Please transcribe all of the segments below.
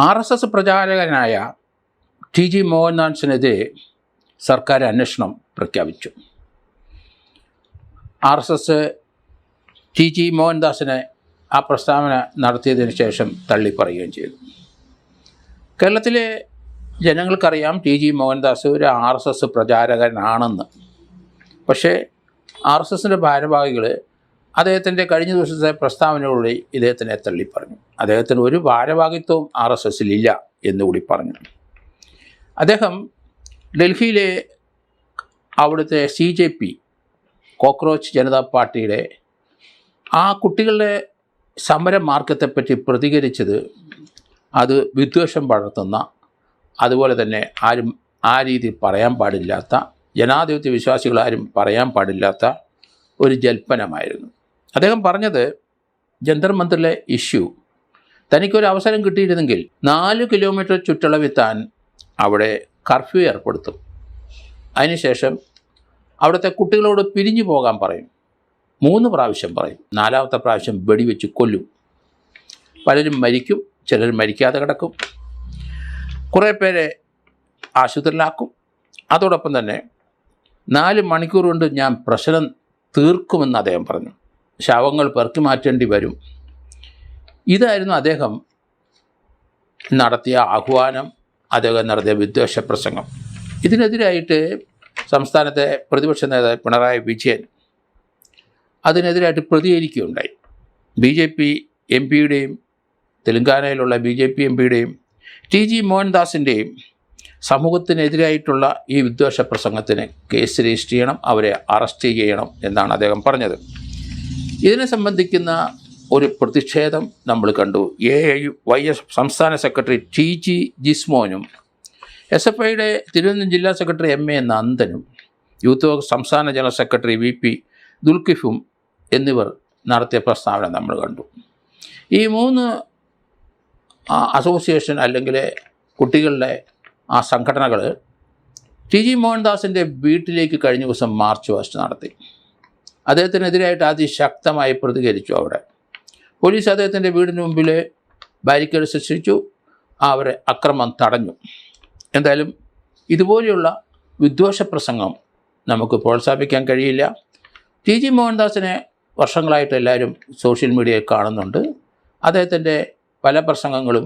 RSS പ്രചാരകനായ TG മോഹൻദാസിനെതിരെ സർക്കാർ അന്വേഷണം പ്രഖ്യാപിച്ചു. RSS TG മോഹൻദാസിനെ ആ പ്രസ്താവന നടത്തിയതിനു ശേഷം തള്ളിപ്പറയുകയും ചെയ്തു. കേരളത്തിലെ ജനങ്ങൾക്കറിയാം TG മോഹൻദാസ് ഒരു RSS പ്രചാരകനാണെന്ന്. പക്ഷേ RSSൻ്റെ ഭാരവാഹികൾ അദ്ദേഹത്തിൻ്റെ കഴിഞ്ഞ ദിവസത്തെ പ്രസ്താവനയോടെ ഇദ്ദേഹത്തിനെ തള്ളിപ്പറഞ്ഞു. അദ്ദേഹത്തിന് ഒരു ഭാരവാഹിത്വവും RSSലില്ല എന്നുകൂടി പറഞ്ഞു. അദ്ദേഹം ഡൽഹിയിലെ അവിടുത്തെ CJP കോക്രോച്ച് ജനതാ പാർട്ടിയുടെ ആ കുട്ടികളുടെ സമര മാർഗത്തെപ്പറ്റി പ്രതികരിച്ചത് അത് വിദ്വേഷം പടർത്തുന്ന, അതുപോലെ തന്നെ ആരും ആ രീതിയിൽ പറയാൻ പാടില്ലാത്ത, ജനാധിപത്യ വിശ്വാസികളാരും പറയാൻ പാടില്ലാത്ത ഒരു ജൽപ്പനമായിരുന്നു. അദ്ദേഹം പറഞ്ഞത് ജന്തർ മന്ദിറിലെ ഇഷ്യൂ തനിക്കൊരു അവസരം കിട്ടിയിരുന്നെങ്കിൽ 4 കിലോമീറ്റർ ചുറ്റളവിൽ താൻ അവിടെ കർഫ്യൂ ഏർപ്പെടുത്തും. അതിനുശേഷം അവിടുത്തെ കുട്ടികളോട് പിരിഞ്ഞു പോകാൻ പറയും. 3 പ്രാവശ്യം പറയും. 4ാമത്തെ പ്രാവശ്യം വെടിവെച്ച് കൊല്ലും. പലരും മരിക്കും, ചിലർ മരിക്കാതെ കിടക്കും, കുറേ പേരെ ആശുപത്രിയിലാക്കും. അതോടൊപ്പം തന്നെ 4 മണിക്കൂർ കൊണ്ട് ഞാൻ പ്രശ്നം തീർക്കുമെന്ന് അദ്ദേഹം പറഞ്ഞു. ശവങ്ങൾ പെറുക്കി മാറ്റേണ്ടി വരും. ഇതായിരുന്നു അദ്ദേഹം നടത്തിയ ആഹ്വാനം, അദ്ദേഹം നടത്തിയ വിദ്വേഷ പ്രസംഗം. ഇതിനെതിരായിട്ട് സംസ്ഥാനത്തെ പ്രതിപക്ഷ നേതാവ് Pinarayi Vijayan അതിനെതിരായിട്ട് പ്രതികരിക്കുകയുണ്ടായി. BJP MPയുടെയും തെലങ്കാനയിലുള്ള BJP MPയുടെയും TG മോഹൻദാസിൻ്റെയും സമൂഹത്തിനെതിരായിട്ടുള്ള ഈ വിദ്വേഷ പ്രസംഗത്തിന് കേസ് രജിസ്റ്റർ ചെയ്യണം, അവരെ അറസ്റ്റ് ചെയ്യണം എന്നാണ് അദ്ദേഹം പറഞ്ഞത്. ഇതിനെ സംബന്ധിക്കുന്ന ഒരു പ്രതിഷേധം നമ്മൾ കണ്ടു. AIYS സംസ്ഥാന സെക്രട്ടറി TG ജിസ്മോനും SFIയുടെ തിരുവനന്തപുരം ജില്ലാ സെക്രട്ടറി MA നന്ദനും യൂത്ത് കോൺഗ്രസ് സംസ്ഥാന ജനറൽ സെക്രട്ടറി VP ദുൽക്കിഫും എന്നിവർ നടത്തിയ പ്രസ്താവന നമ്മൾ കണ്ടു. ഈ 3 അസോസിയേഷൻ അല്ലെങ്കിൽ കുട്ടികളുടെ ആ സംഘടനകൾ TG മോഹൻദാസിൻ്റെ വീട്ടിലേക്ക് കഴിഞ്ഞ ദിവസം മാർച്ച് പാസ്റ്റ് നടത്തി. അദ്ദേഹത്തിനെതിരായിട്ട് അതിശക്തമായി പ്രതികരിച്ചു. അവിടെ പോലീസ് അദ്ദേഹത്തിൻ്റെ വീടിന് മുമ്പിൽ ബാരിക്കേഡ് സൃഷ്ടിച്ചു, അവരെ അക്രമം തടഞ്ഞു. എന്തായാലും ഇതുപോലെയുള്ള വിദ്വേഷ പ്രസംഗം നമുക്ക് പ്രോത്സാഹിപ്പിക്കാൻ കഴിയില്ല. TG മോഹൻദാസിനെ വർഷങ്ങളായിട്ട് എല്ലാവരും സോഷ്യൽ മീഡിയയിൽ കാണുന്നുണ്ട്. അദ്ദേഹത്തിൻ്റെ പല പ്രസംഗങ്ങളും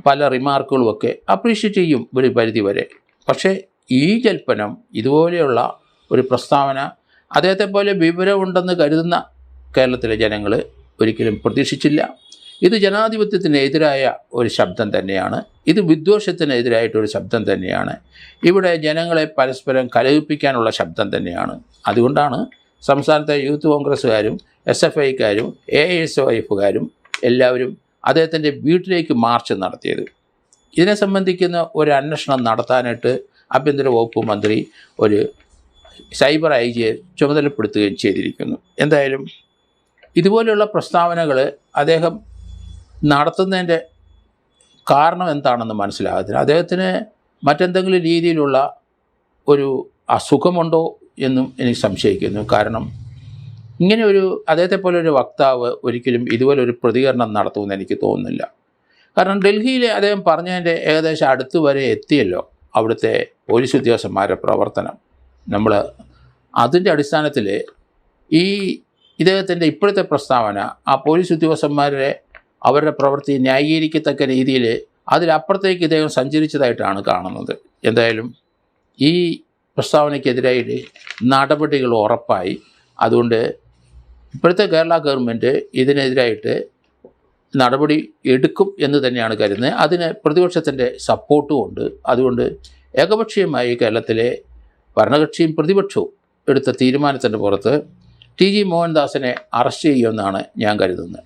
പല റിമാർക്കുകളുമൊക്കെ അപ്രീഷിയേറ്റ് ചെയ്യും ഒരു പരിധി വരെ. പക്ഷേ ഈ ജൽപ്പനം, ഇതുപോലെയുള്ള ഒരു പ്രസ്താവന അദ്ദേഹത്തെ പോലെ വിവരമുണ്ടെന്ന് കരുതുന്ന കേരളത്തിലെ ജനങ്ങൾ ഒരിക്കലും പ്രതീക്ഷിച്ചില്ല. ഇത് ജനാധിപത്യത്തിനെതിരായ ഒരു ശബ്ദം തന്നെയാണ്. ഇത് വിദ്വേഷത്തിനെതിരായിട്ടൊരു ശബ്ദം തന്നെയാണ്. ഇവിടെ ജനങ്ങളെ പരസ്പരം കലഹിപ്പിക്കാനുള്ള ശബ്ദം തന്നെയാണ്. അതുകൊണ്ടാണ് സംസ്ഥാനത്തെ യൂത്ത് കോൺഗ്രസ്സുകാരും SFIക്കാരും AISYFകാരും എല്ലാവരും അദ്ദേഹത്തിൻ്റെ വീട്ടിലേക്ക് മാർച്ച് നടത്തിയത്. ഇതിനെ സംബന്ധിക്കുന്ന ഒരു അന്വേഷണം നടത്താനായിട്ട് ആഭ്യന്തര വകുപ്പ് മന്ത്രി ഒരു സൈബർ IGയെ ചുമതലപ്പെടുത്തുകയും ചെയ്തിരിക്കുന്നു. എന്തായാലും ഇതുപോലെയുള്ള പ്രസ്താവനകൾ അദ്ദേഹം നടത്തുന്നതിൻ്റെ കാരണം എന്താണെന്ന് മനസ്സിലാകത്തില്ല. അദ്ദേഹത്തിന് മറ്റെന്തെങ്കിലും രീതിയിലുള്ള ഒരു അസുഖമുണ്ടോ എന്നും എനിക്ക് സംശയിക്കുന്നു. കാരണം ഇങ്ങനെ അദ്ദേഹത്തെ പോലെ ഒരു വക്താവ് ഒരിക്കലും ഇതുപോലൊരു പ്രതികരണം നടത്തുമെന്ന് എനിക്ക് തോന്നുന്നില്ല. കാരണം ഡൽഹിയിൽ അദ്ദേഹം പറഞ്ഞതിൻ്റെ ഏകദേശം അടുത്ത് വരെ എത്തിയല്ലോ അവിടുത്തെ പോലീസ് ഉദ്യോഗസ്ഥന്മാരുടെ പ്രവർത്തനം. നമ്മൾ അതിൻ്റെ അടിസ്ഥാനത്തിൽ ഇദ്ദേഹത്തിൻ്റെ ഇപ്പോഴത്തെ പ്രസ്താവന ആ പോലീസ് ഉദ്യോഗസ്ഥന്മാരുടെ അവരുടെ പ്രവൃത്തി ന്യായീകരിക്കത്തക്ക രീതിയിൽ അതിലപ്പുറത്തേക്ക് ഇദ്ദേഹം സഞ്ചരിച്ചതായിട്ടാണ് കാണുന്നത്. എന്തായാലും ഈ പ്രസ്താവനയ്ക്കെതിരായിട്ട് നടപടികൾ ഉറപ്പായി. അതുകൊണ്ട് ഇപ്പോഴത്തെ കേരള ഗവൺമെൻറ് ഇതിനെതിരായിട്ട് നടപടി എടുക്കും എന്ന് തന്നെയാണ് കരുതുന്നത്. അതിന് പ്രതിപക്ഷത്തിൻ്റെ സപ്പോർട്ടും ഉണ്ട്. അതുകൊണ്ട് ഏകപക്ഷീയമായി കേരളത്തിലെ ഭരണകക്ഷിയും പ്രതിപക്ഷവും എടുത്ത തീരുമാനത്തിൻ്റെ പുറത്ത് TG മോഹൻദാസിനെ അറസ്റ്റ് ചെയ്യുമെന്നാണ് ഞാൻ കരുതുന്നത്.